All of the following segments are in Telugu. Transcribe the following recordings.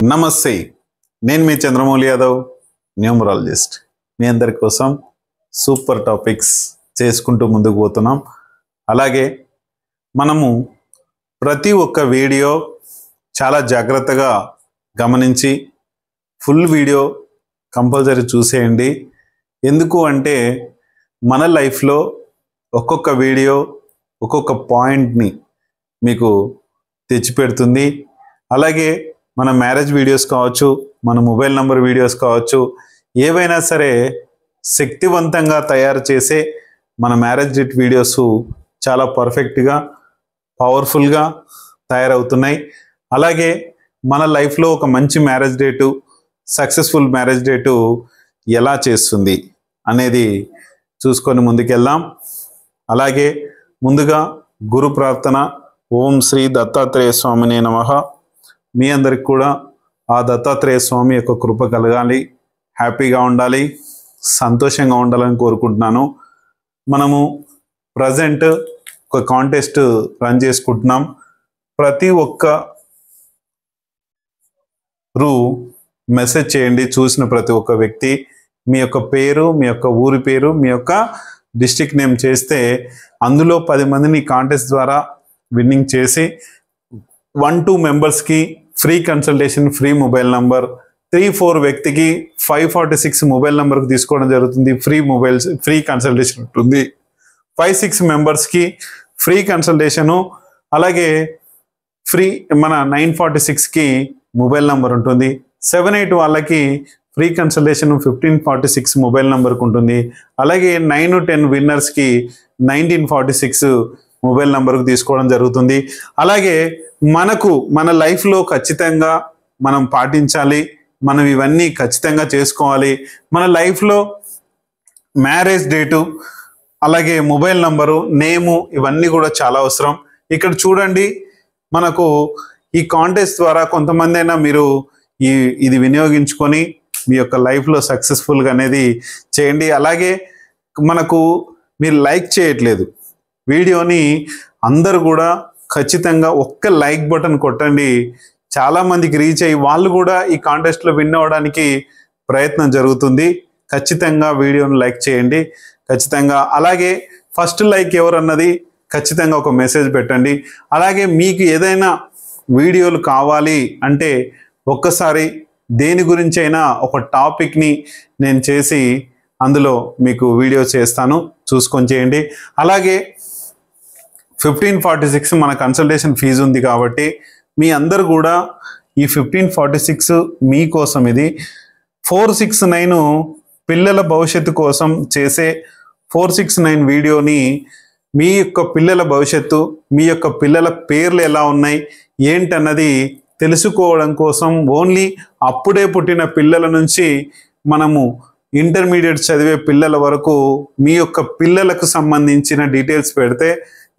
నమస్తే, నేను మీ చంద్రమౌళి యాదవ్, న్యూమరాలజిస్ట్. మీ అందరి కోసం సూపర్ టాపిక్స్ చేసుకుంటూ ముందుకు పోతున్నాం. అలాగే మనము ప్రతి ఒక్క వీడియో చాలా జాగ్రత్తగా గమనించి ఫుల్ వీడియో కంపల్సరీ చూసేయండి. ఎందుకు అంటే మన లైఫ్లో ఒక్కొక్క వీడియో ఒక్కొక్క పాయింట్ని మీకు తెచ్చిపెడుతుంది. అలాగే మన మ్యారేజ్ వీడియోస్ కావచ్చు, మన మొబైల్ నంబర్ వీడియోస్ కావచ్చు, ఏవైనా సరే శక్తివంతంగా తయారు చేసే మన మ్యారేజ్ డేట్ వీడియోస్ చాలా పర్ఫెక్ట్గా పవర్ఫుల్గా తయారవుతున్నాయి. అలాగే మన లైఫ్లో ఒక మంచి marriage date, successful marriage date ఎలా చేస్తుంది అనేది చూసుకొని ముందుకెళ్దాం. అలాగే ముందుగా గురు ప్రార్థన. ఓం శ్రీ దత్తాత్రేయ స్వామినే నమః. మీ అందరికి కూడా ఆ దత్తాత్రేయ స్వామి యొక్క కృప కలగాలి, హ్యాపీగా ఉండాలి, సంతోషంగా ఉండాలని కోరుకుంటున్నాను. మనము ప్రజెంట్ ఒక కాంటెస్ట్ రన్ చేసుకుంటున్నాం. ప్రతి ఒక్కరు మెసేజ్ చేయండి. చూసిన ప్రతి ఒక్క వ్యక్తి మీ యొక్క పేరు, మీ యొక్క ఊరి పేరు, మీ యొక్క డిస్ట్రిక్ట్ నేమ్ చేస్తే అందులో 10 మందిని కాంటెస్ట్ ద్వారా విన్నింగ్ చేసి 1-2 మెంబర్స్కి free consultation, free mobile number, 3-4 వ్యక్తికి 546 మొబైల్ నంబర్కి తీసుకోవడం జరుగుతుంది. ఫ్రీ కన్సల్టేషన్ ఉంటుంది. 5-6 మెంబర్స్కి ఫ్రీ కన్సల్టేషను, అలాగే ఫ్రీ మన 946కి మొబైల్ నంబర్ ఉంటుంది. 7-8 వాళ్ళకి ఫ్రీ కన్సల్టేషన్ 1546 మొబైల్ నంబర్కి ఉంటుంది. అలాగే 9-10 విన్నర్స్కి 1946 మొబైల్ నంబర్కి తీసుకోవడం జరుగుతుంది. అలాగే మన లైఫ్లో ఖచ్చితంగా మనం పాటించాలి, మనం ఇవన్నీ ఖచ్చితంగా చేసుకోవాలి. మన లైఫ్లో మ్యారేజ్ డేటు, అలాగే మొబైల్ నంబరు, నేము, ఇవన్నీ కూడా చాలా అవసరం. ఇక్కడ చూడండి, మనకు ఈ కాంటెస్ట్ ద్వారా కొంతమంది అయినా మీరు ఇది వినియోగించుకొని మీ యొక్క లైఫ్లో సక్సెస్ఫుల్గా అనేది చేయండి. అలాగే మనకు మీరు లైక్ చేయట్లేదు వీడియోని, అందరూ కూడా ఖచ్చితంగా ఒక్క లైక్ బటన్ కొట్టండి. చాలామందికి రీచ్ అయ్యి వాళ్ళు కూడా ఈ కాంటెస్ట్లో విన్ అవ్వడానికి ప్రయత్నం జరుగుతుంది. ఖచ్చితంగా వీడియోని లైక్ చేయండి ఖచ్చితంగా. అలాగే ఫస్ట్ లైక్ ఎవరన్నది ఖచ్చితంగా ఒక మెసేజ్ పెట్టండి. అలాగే మీకు ఏదైనా వీడియోలు కావాలి అంటే ఒక్కసారి దేని గురించి అయినా ఒక టాపిక్ని నేను చేసి అందులో మీకు వీడియో చేస్తాను, చూసుకొని చేయండి. అలాగే 1546 మన కన్సల్టేషన్ ఫీజు ఉంది కాబట్టి మీ అందరు కూడా ఈ 1546 మీకోసం. ఇది 469 పిల్లల భవిష్యత్తు కోసం చేసే 469 వీడియోని మీ యొక్క పిల్లల భవిష్యత్తు, మీ యొక్క పిల్లల పేర్లు ఎలా ఉన్నాయి ఏంటన్నది తెలుసుకోవడం కోసం, ఓన్లీ అప్పుడే పుట్టిన పిల్లల నుంచి మనము ఇంటర్మీడియట్ చదివే పిల్లల వరకు మీ యొక్క పిల్లలకు సంబంధించిన డీటెయిల్స్ పెడితే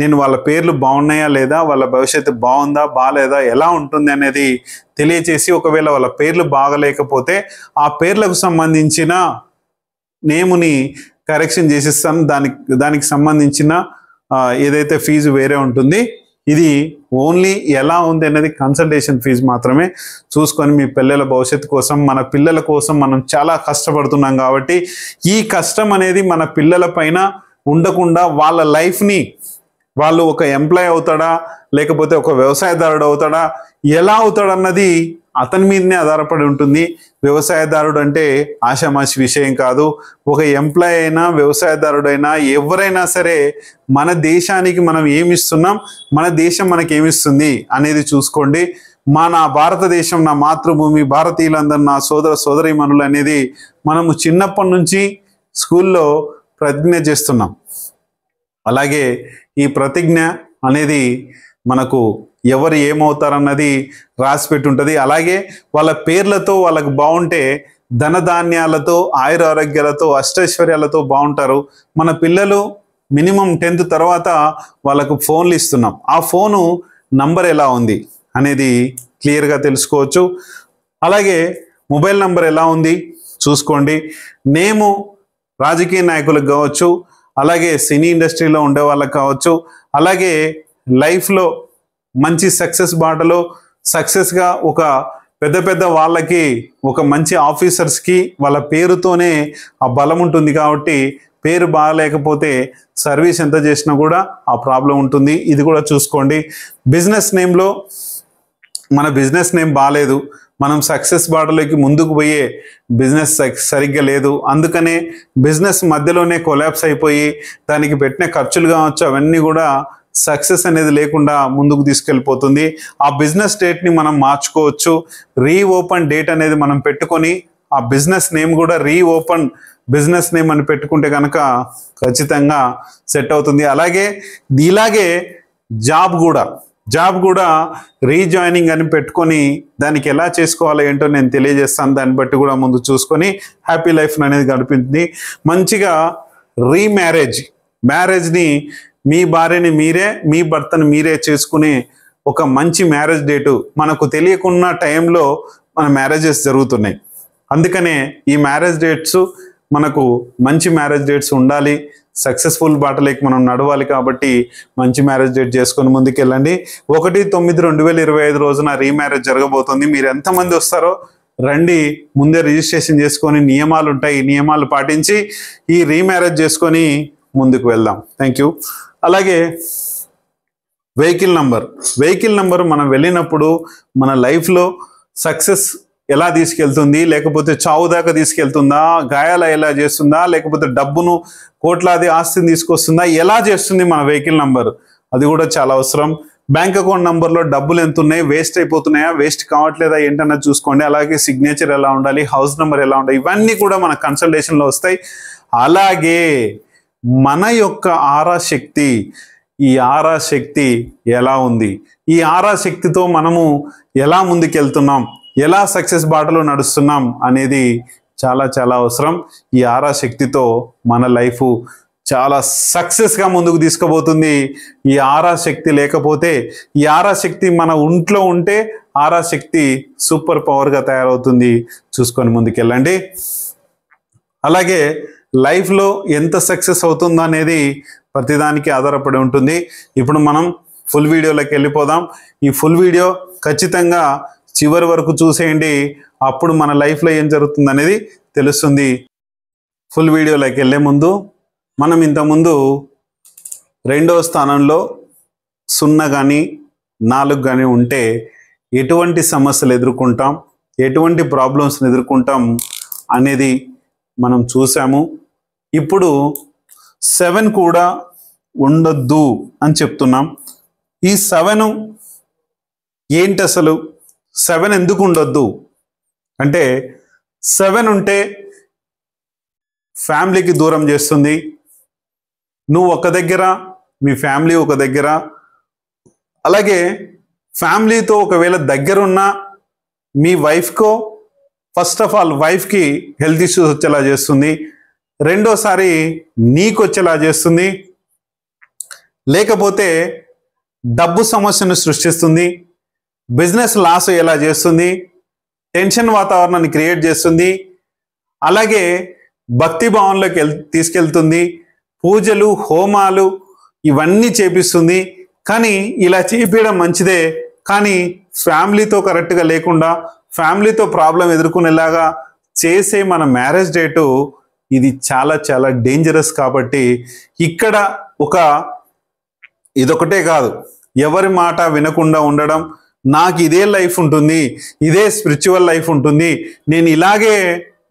నేను వాళ్ళ పేర్లు బాగున్నాయా లేదా, వాళ్ళ భవిష్యత్తు బాగుందా బాగాలేదా, ఎలా ఉంటుంది అనేది తెలియచేసి, ఒకవేళ వాళ్ళ పేర్లు బాగలేకపోతే ఆ పేర్లకు సంబంధించిన నేముని కరెక్షన్ చేసిస్తాను. దానికి సంబంధించిన ఏదైతే ఫీజు వేరే ఉంటుంది. ఇది ఓన్లీ ఎలా ఉంది అనేది కన్సల్టేషన్ ఫీజు మాత్రమే. చూసుకొని మీ పిల్లల భవిష్యత్తు కోసం, మన పిల్లల కోసం మనం చాలా కష్టపడుతున్నాం కాబట్టి ఈ కష్టం అనేది మన పిల్లల పైన ఉండకుండా వాళ్ళ లైఫ్ని, వాళ్ళు ఒక ఎంప్లాయ్ అవుతాడా లేకపోతే ఒక వ్యవసాయదారుడు అవుతాడా, ఎలా అవుతాడన్నది అతని మీదనే ఆధారపడి ఉంటుంది. వ్యవసాయదారుడు అంటే ఆషామాషి విషయం కాదు. ఒక ఎంప్లాయ్ అయినా, వ్యవసాయదారుడైనా, ఎవరైనా సరే మన దేశానికి మనం ఏమిస్తున్నాం, మన దేశం మనకి ఏమిస్తుంది అనేది చూసుకోండి. నా భారతదేశం, నా మాతృభూమి, భారతీయులందరూ నా సోదర సోదరీమణులు అనేది మనము చిన్నప్పటి నుంచి స్కూల్లో ప్రతిజ్ఞ చేస్తున్నాం. అలాగే ఈ ప్రతిజ్ఞ అనేది మనకు ఎవరు ఏమవుతారన్నది రాసి పెట్టి ఉంటుంది. అలాగే వాళ్ళ పేర్లతో వాళ్ళకు బాగుంటే ధనధాన్యాలతో, ఆయుర ఆరోగ్యాలతో, అష్టైశ్వర్యాలతో బాగుంటారు. మన పిల్లలు మినిమం 10th తర్వాత వాళ్ళకు ఫోన్లు ఇస్తున్నాం. ఆ ఫోను నంబర్ ఎలా ఉంది అనేది క్లియర్గా తెలుసుకోవచ్చు. అలాగే మొబైల్ నంబర్ ఎలా ఉంది చూసుకోండి. నేము రాజకీయ నాయకులకు కావచ్చు, అలాగే సినీ ఇండస్ట్రీలో ఉండే వాళ్ళకి కావచ్చు, అలాగే లైఫ్లో మంచి సక్సెస్ బాటలో సక్సెస్గా ఒక పెద్ద పెద్ద వాళ్ళకి, ఒక మంచి ఆఫీసర్స్కి వాళ్ళ పేరుతోనే ఆ బలం ఉంటుంది కాబట్టి పేరు బాగాలేకపోతే సర్వీస్ ఎంత చేసినా కూడా ఆ ప్రాబ్లం ఉంటుంది. ఇది కూడా చూసుకోండి. బిజినెస్ నేమ్లో మన బిజినెస్ నేమ్ బాగాలేదు, మనం సక్సెస్ బాటలోకి ముందుకు పోయే బిజినెస్ సరిగ్గా లేదు, అందుకనే బిజినెస్ మధ్యలోనే కొలాప్స్ అయిపోయి దానికి పెట్టిన ఖర్చులు కావచ్చు అవన్నీ కూడా సక్సెస్ అనేది లేకుండా ముందుకు తీసుకెళ్ళిపోతుంది. ఆ బిజినెస్ డేట్ని మనం మార్చుకోవచ్చు. రీఓపెన్ డేట్ అనేది మనం పెట్టుకొని ఆ బిజినెస్ నేమ్ కూడా రీఓపెన్ బిజినెస్ నేమ్ అని పెట్టుకుంటే కనుక ఖచ్చితంగా సెట్ అవుతుంది. ఇలాగే జాబ్ కూడా రీజాయినింగ్ అని పెట్టుకొని దానికి ఎలా చేసుకోవాలో ఏంటో నేను తెలియజేస్తాను. దాన్ని బట్టి కూడా ముందు చూసుకొని హ్యాపీ లైఫ్ అనేది గడిపింది. మంచిగా మ్యారేజ్ని మీ భార్యని మీరే, మీ భర్తని మీరే చేసుకునే ఒక మంచి మ్యారేజ్ డేటు మనకు తెలియకున్న టైంలో మన మ్యారేజెస్ జరుగుతున్నాయి. అందుకనే ఈ మ్యారేజ్ డేట్స్ మనకు మంచి మ్యారేజ్ డేట్స్ ఉండాలి. సక్సెస్ఫుల్ బాటలోకి మనం నడవాలి కాబట్టి మంచి మ్యారేజ్ డేట్ చేసుకొని ముందుకెళ్ళండి. 1/9/2025 రోజున రీమ్యారేజ్ జరగబోతుంది. మీరు ఎంతమంది వస్తారో రండి, ముందే రిజిస్ట్రేషన్ చేసుకొని నియమాలు ఉంటాయి, ఈ నియమాలు పాటించి ఈ రీమ్యారేజ్ చేసుకొని ముందుకు వెళ్దాం. Thank you. అలాగే వెహికల్ నంబర్ మనం వెళ్ళినప్పుడు మన లైఫ్లో సక్సెస్ ఎలా తీసుకెళ్తుంది, లేకపోతే చావు దాకా తీసుకెళ్తుందా, గాయాలు ఎలా చేస్తుందా, లేకపోతే డబ్బును కోట్లాది ఆస్తిని తీసుకొస్తుందా, ఎలా చేస్తుంది మన వెహికల్ నంబర్, అది కూడా చాలా అవసరం. బ్యాంక్ అకౌంట్ నంబర్లో డబ్బులు ఎంత ఉన్నాయి, వేస్ట్ అయిపోతున్నాయా, వేస్ట్ కావట్లేదా ఏంటన్నా చూసుకోండి. అలాగే సిగ్నేచర్ ఎలా ఉండాలి, హౌస్ నెంబర్ ఎలా ఉండాలి, ఇవన్నీ కూడా మన కన్సల్టేషన్లో వస్తాయి. అలాగే మన యొక్క ఈ ఆరా శక్తి ఎలా ఉంది, ఈ ఆరా శక్తితో మనము ఎలా ముందుకెళ్తున్నాం, ఎలా సక్సెస్ బాటలో నడుస్తున్నాం అనేది చాలా చాలా అవసరం. ఈ ఆరా శక్తితో మన లైఫ్ చాలా సక్సెస్గా ముందుకు తీసుకుపోతుంది. ఈ ఆరా శక్తి లేకపోతే, ఈ ఆరా శక్తి మన ఒంట్లో ఉంటే ఆరా శక్తి సూపర్ పవర్గా తయారవుతుంది. చూసుకొని ముందుకెళ్ళండి. అలాగే లైఫ్లో ఎంత సక్సెస్ అవుతుందో అనేది ప్రతిదానికి ఆధారపడి ఉంటుంది. ఇప్పుడు మనం ఫుల్ వీడియోలోకి వెళ్ళిపోదాం. ఈ ఫుల్ వీడియో ఖచ్చితంగా చివరి వరకు చూసేయండి, అప్పుడు మన లైఫ్లో ఏం జరుగుతుంది అనేది తెలుస్తుంది. ఫుల్ వీడియోలోకి వెళ్ళే ముందు మనం ఇంతకుముందు 2వ స్థానంలో 0 కానీ 4 కానీ ఉంటే ఎటువంటి సమస్యలు ఎదుర్కొంటాం, ఎటువంటి ప్రాబ్లమ్స్ని ఎదుర్కొంటాం అనేది మనం చూసాము. ఇప్పుడు 7 కూడా ఉండొద్దు అని చెప్తున్నాం. ఈ 7 ఏంటి అసలు, 7 ఎందుకు ఉండొద్దు అంటే, 7 ఉంటే ఫ్యామిలీకి దూరం చేస్తుంది. నువ్వు ఒక దగ్గర, మీ ఫ్యామిలీ ఒక దగ్గర. అలాగే ఫ్యామిలీతో ఒకవేళ దగ్గరున్నా మీ వైఫ్కో, ఫస్ట్ ఆఫ్ ఆల్ వైఫ్కి హెల్త్ ఇష్యూస్ వచ్చేలా చేస్తుంది, రెండోసారి నీకు వచ్చేలా చేస్తుంది, లేకపోతే డబ్బు సమస్యను సృష్టిస్తుంది, బిజినెస్ లాస్ ఎలా చేస్తుంది, టెన్షన్ వాతావరణాన్ని క్రియేట్ చేస్తుంది. అలాగే భక్తి భావంలోకి తీసుకెళ్తుంది, పూజలు హోమాలు ఇవన్నీ చేపిస్తుంది. కానీ ఇలా చేపించడం మంచిదే, కానీ ఫ్యామిలీతో కరెక్ట్గా లేకుండా ఫ్యామిలీతో ప్రాబ్లం ఎదుర్కొనేలాగా చేసే మన మ్యారేజ్ డేటు ఇది చాలా చాలా డేంజరస్. కాబట్టి ఇక్కడ ఇదొకటే కాదు, ఎవరి మాట వినకుండా ఉండడం, నాకు ఇదే లైఫ్ ఉంటుంది, ఇదే స్పిరిచువల్ లైఫ్ ఉంటుంది,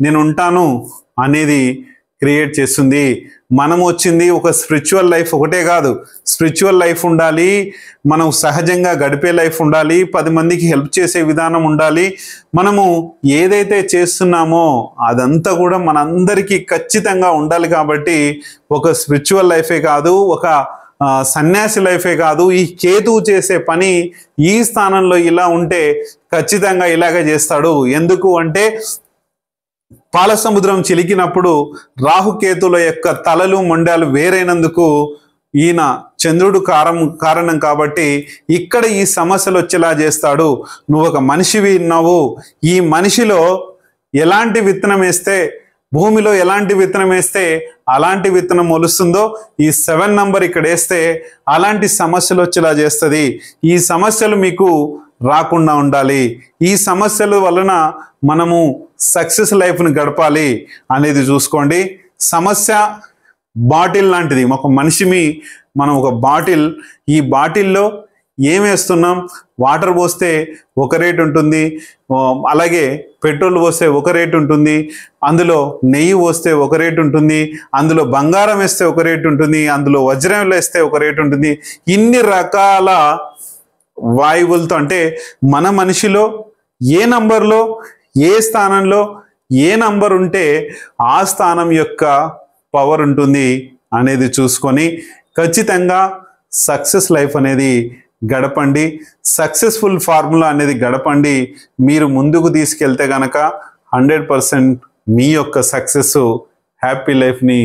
నేను ఉంటాను అనేది క్రియేట్ చేస్తుంది. మనం వచ్చింది ఒక స్పిరిచువల్ లైఫ్ ఒకటే కాదు, స్పిరిచువల్ లైఫ్ ఉండాలి, మనం సహజంగా గడిపే లైఫ్ ఉండాలి, 10 మందికి హెల్ప్ చేసే విధానం ఉండాలి. మనము ఏదైతే చేస్తున్నామో అదంతా కూడా మనందరికీ ఖచ్చితంగా ఉండాలి. కాబట్టి ఒక స్పిరిచువల్ లైఫే కాదు, ఒక సన్యాసి లైఫే కాదు, ఈ కేతువు చేసే పని ఈ స్థానంలో ఇలా ఉంటే ఖచ్చితంగా ఇలాగే చేస్తాడు. ఎందుకు అంటే పాల సముద్రం చిలికినప్పుడు రాహుకేతుల యొక్క తలలు మొండాలు వేరైనందుకు ఈయన చంద్రుడు కారణం. కాబట్టి ఇక్కడ ఈ సమస్యలు వచ్చేలా చేస్తాడు. నువ్వు ఒక మనిషివి ఉన్నావు, ఈ మనిషిలో ఎలాంటి విత్తనం వేస్తే, భూమిలో ఎలాంటి విత్తనం వేస్తే అలాంటి విత్తనం మొలుస్తుందో ఈ 7 నంబర్ ఇక్కడ వేస్తే అలాంటి సమస్యలు వచ్చేలా చేస్తుంది. ఈ సమస్యలు మీకు రాకుండా ఉండాలి, ఈ సమస్యల వలన మనము సక్సెస్ లైఫ్ని గడపాలి అనేది చూసుకోండి. సమస్య బాటిల్ లాంటిది. ఒక మనిషిని మనం ఒక బాటిల్, ఈ బాటిల్లో ఏం వేస్తున్నాం, వాటర్ పోస్తే ఒక రేట్ ఉంటుంది, అలాగే పెట్రోల్ పోస్తే ఒక రేట్ ఉంటుంది, అందులో నెయ్యి పోస్తే ఒక రేట్ ఉంటుంది, అందులో బంగారం వేస్తే ఒక రేట్ ఉంటుంది, అందులో వజ్రం వేస్తే ఒక రేట్ ఉంటుంది. ఇన్ని రకాల వాయువులతో, అంటే మన మనిషిలో ఏ నంబర్లో ఏ స్థానంలో ఏ నంబర్ ఉంటే ఆ స్థానం యొక్క పవర్ ఉంటుంది అనేది చూసుకొని ఖచ్చితంగా సక్సెస్ లైఫ్ అనేది గడపండి. సక్సెస్ఫుల్ ఫార్ములా అనేది గడపండి. మీరు ముందుకు తీసుకెళ్తే కనుక 100% మీ యొక్క సక్సెస్ హ్యాపీ లైఫ్ని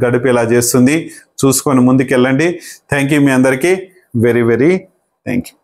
గడిపేలా చేస్తుంది. చూసుకొని ముందుకెళ్ళండి. Thank you. మీ అందరికీ వెరీ వెరీ థ్యాంక్ యూ.